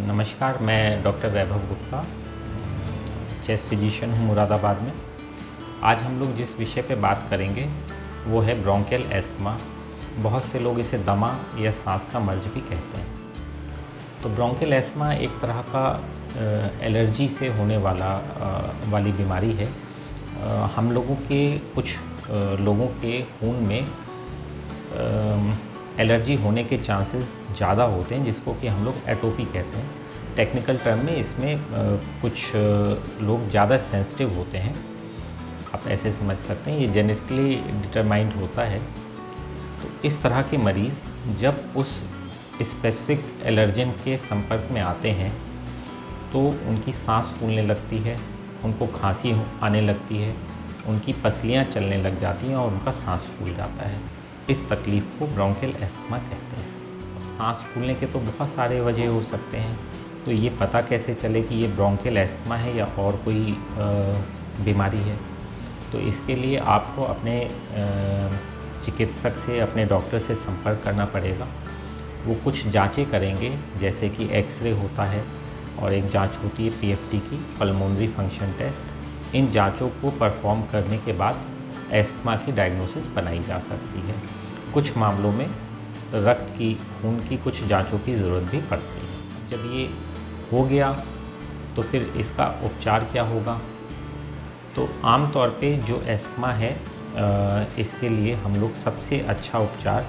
नमस्कार, मैं डॉक्टर वैभव Gupta, chest physician हूँ मुरादाबाद में। आज हम लोग जिस विषय पे बात करेंगे वो है ब्रोंकियल एस्थमा। बहुत से लोग इसे दमा या सांस का मर्ज भी कहते हैं। तो ब्रोंकियल एस्थमा एक तरह का एलर्जी से होने वाली बीमारी है। हम लोगों के कुछ लोगों के खून में एलर्जी होने के चांसेस ज़्यादा होते हैं, जिसको कि हम लोग एटोपी कहते हैं। टेक्निकल टर्म में इसमें कुछ लोग ज़्यादा सेंसिटिव होते हैं, आप ऐसे समझ सकते हैं। ये जेनेटिकली डिटरमाइंड होता है। तो इस तरह के मरीज़ जब उस स्पेसिफिक एलर्जन के संपर्क में आते हैं तो उनकी सांस फूलने लगती है, उनको खांसी आने लगती है, उनकी पसलियाँ चलने लग जाती हैं और उनका सांस फूल जाता है। इस तकलीफ़ को ब्रोंकियल एस्थमा कहते हैं। सांस फूलने के तो बहुत सारे वजह हो सकते हैं, तो ये पता कैसे चले कि ये ब्रोंकियल एस्थमा है या और कोई बीमारी है। तो इसके लिए आपको अपने चिकित्सक से, अपने डॉक्टर से संपर्क करना पड़ेगा। वो कुछ जांचें करेंगे, जैसे कि एक्सरे होता है और एक जांच होती है पीएफटी की, पल्मोनरी फंक्शन टेस्ट। इन जांचों को परफॉर्म करने के बाद एस्थमा की डायग्नोसिस बनाई जा सकती है। कुछ मामलों में रक्त की, खून की कुछ जांचों की ज़रूरत भी पड़ती है। जब ये हो गया तो फिर इसका उपचार क्या होगा? तो आम तौर पे जो एस्थमा है इसके लिए हम लोग सबसे अच्छा उपचार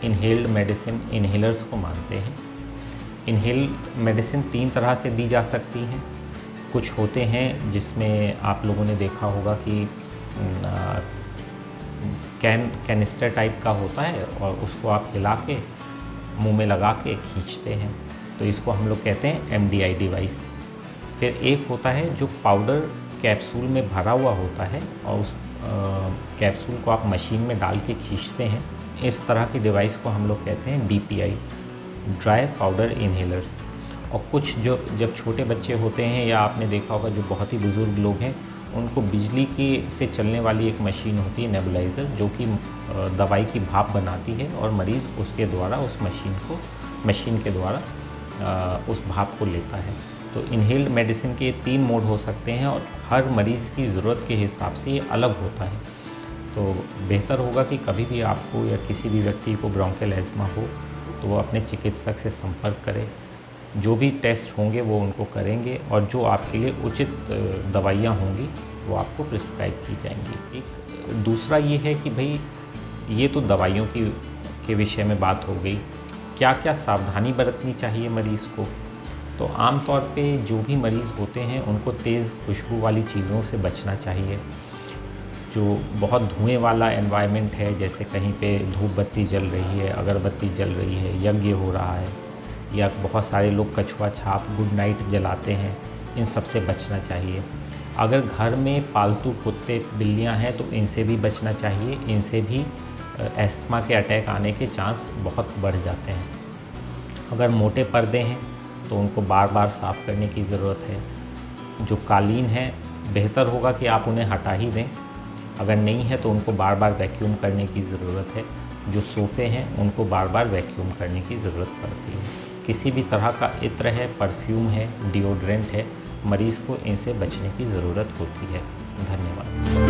इनहेल्ड मेडिसिन, इन्हेलर्स को मानते हैं। इनहेल मेडिसिन 3 तरह से दी जा सकती हैं। कुछ होते हैं जिसमें आप लोगों ने देखा होगा कि कैनिस्टर टाइप का होता है और उसको आप हिला के मुंह में लगा के खींचते हैं, तो इसको हम लोग कहते हैं एमडीआई डिवाइस। फिर एक होता है जो पाउडर कैप्सूल में भरा हुआ होता है और उस कैप्सूल को आप मशीन में डाल के खींचते हैं। इस तरह की डिवाइस को हम लोग कहते हैं डीपीआई, ड्राई पाउडर इनहेलर्स। और कुछ जो जब छोटे बच्चे होते हैं या आपने देखा होगा जो बहुत ही बुज़ुर्ग लोग हैं, उनको बिजली की से चलने वाली एक मशीन होती है नेबुलाइज़र, जो कि दवाई की भाप बनाती है और मरीज़ उसके द्वारा उस मशीन के द्वारा उस भाप को लेता है। तो इनहेल्ड मेडिसिन के 3 मोड हो सकते हैं और हर मरीज़ की ज़रूरत के हिसाब से ये अलग होता है। तो बेहतर होगा कि कभी भी आपको या किसी भी व्यक्ति को ब्रोंकियल एस्थमा हो तो वो अपने चिकित्सक से संपर्क करें। जो भी टेस्ट होंगे वो उनको करेंगे और जो आपके लिए उचित दवाइयाँ होंगी वो आपको प्रिस्क्राइब की जाएंगी। एक दूसरा ये है कि भाई ये तो दवाइयों के विषय में बात हो गई, क्या क्या सावधानी बरतनी चाहिए मरीज़ को। तो आम तौर पे जो भी मरीज़ होते हैं उनको तेज़ खुशबू वाली चीज़ों से बचना चाहिए। जो बहुत धुएँ वाला एनवायरनमेंट है, जैसे कहीं पे धूप बत्ती जल रही है, अगरबत्ती जल रही है, यज्ञ हो रहा है, या बहुत सारे लोग कछुआ छाप, गुड नाइट जलाते हैं, इन सब से बचना चाहिए। अगर घर में पालतू कुत्ते बिल्लियां हैं तो इनसे भी बचना चाहिए। इनसे भी एस्थमा के अटैक आने के चांस बहुत बढ़ जाते हैं। अगर मोटे पर्दे हैं तो उनको बार बार साफ़ करने की ज़रूरत है। जो कालीन है, बेहतर होगा कि आप उन्हें हटा ही दें। अगर नहीं है तो उनको बार बार वैक्यूम करने की ज़रूरत है। जो सोफ़े हैं उनको बार बार वैक्यूम करने की ज़रूरत पड़ती है। किसी भी तरह का इत्र है, परफ्यूम है, डिओड्रेंट है, मरीज़ को इनसे बचने की ज़रूरत होती है। धन्यवाद।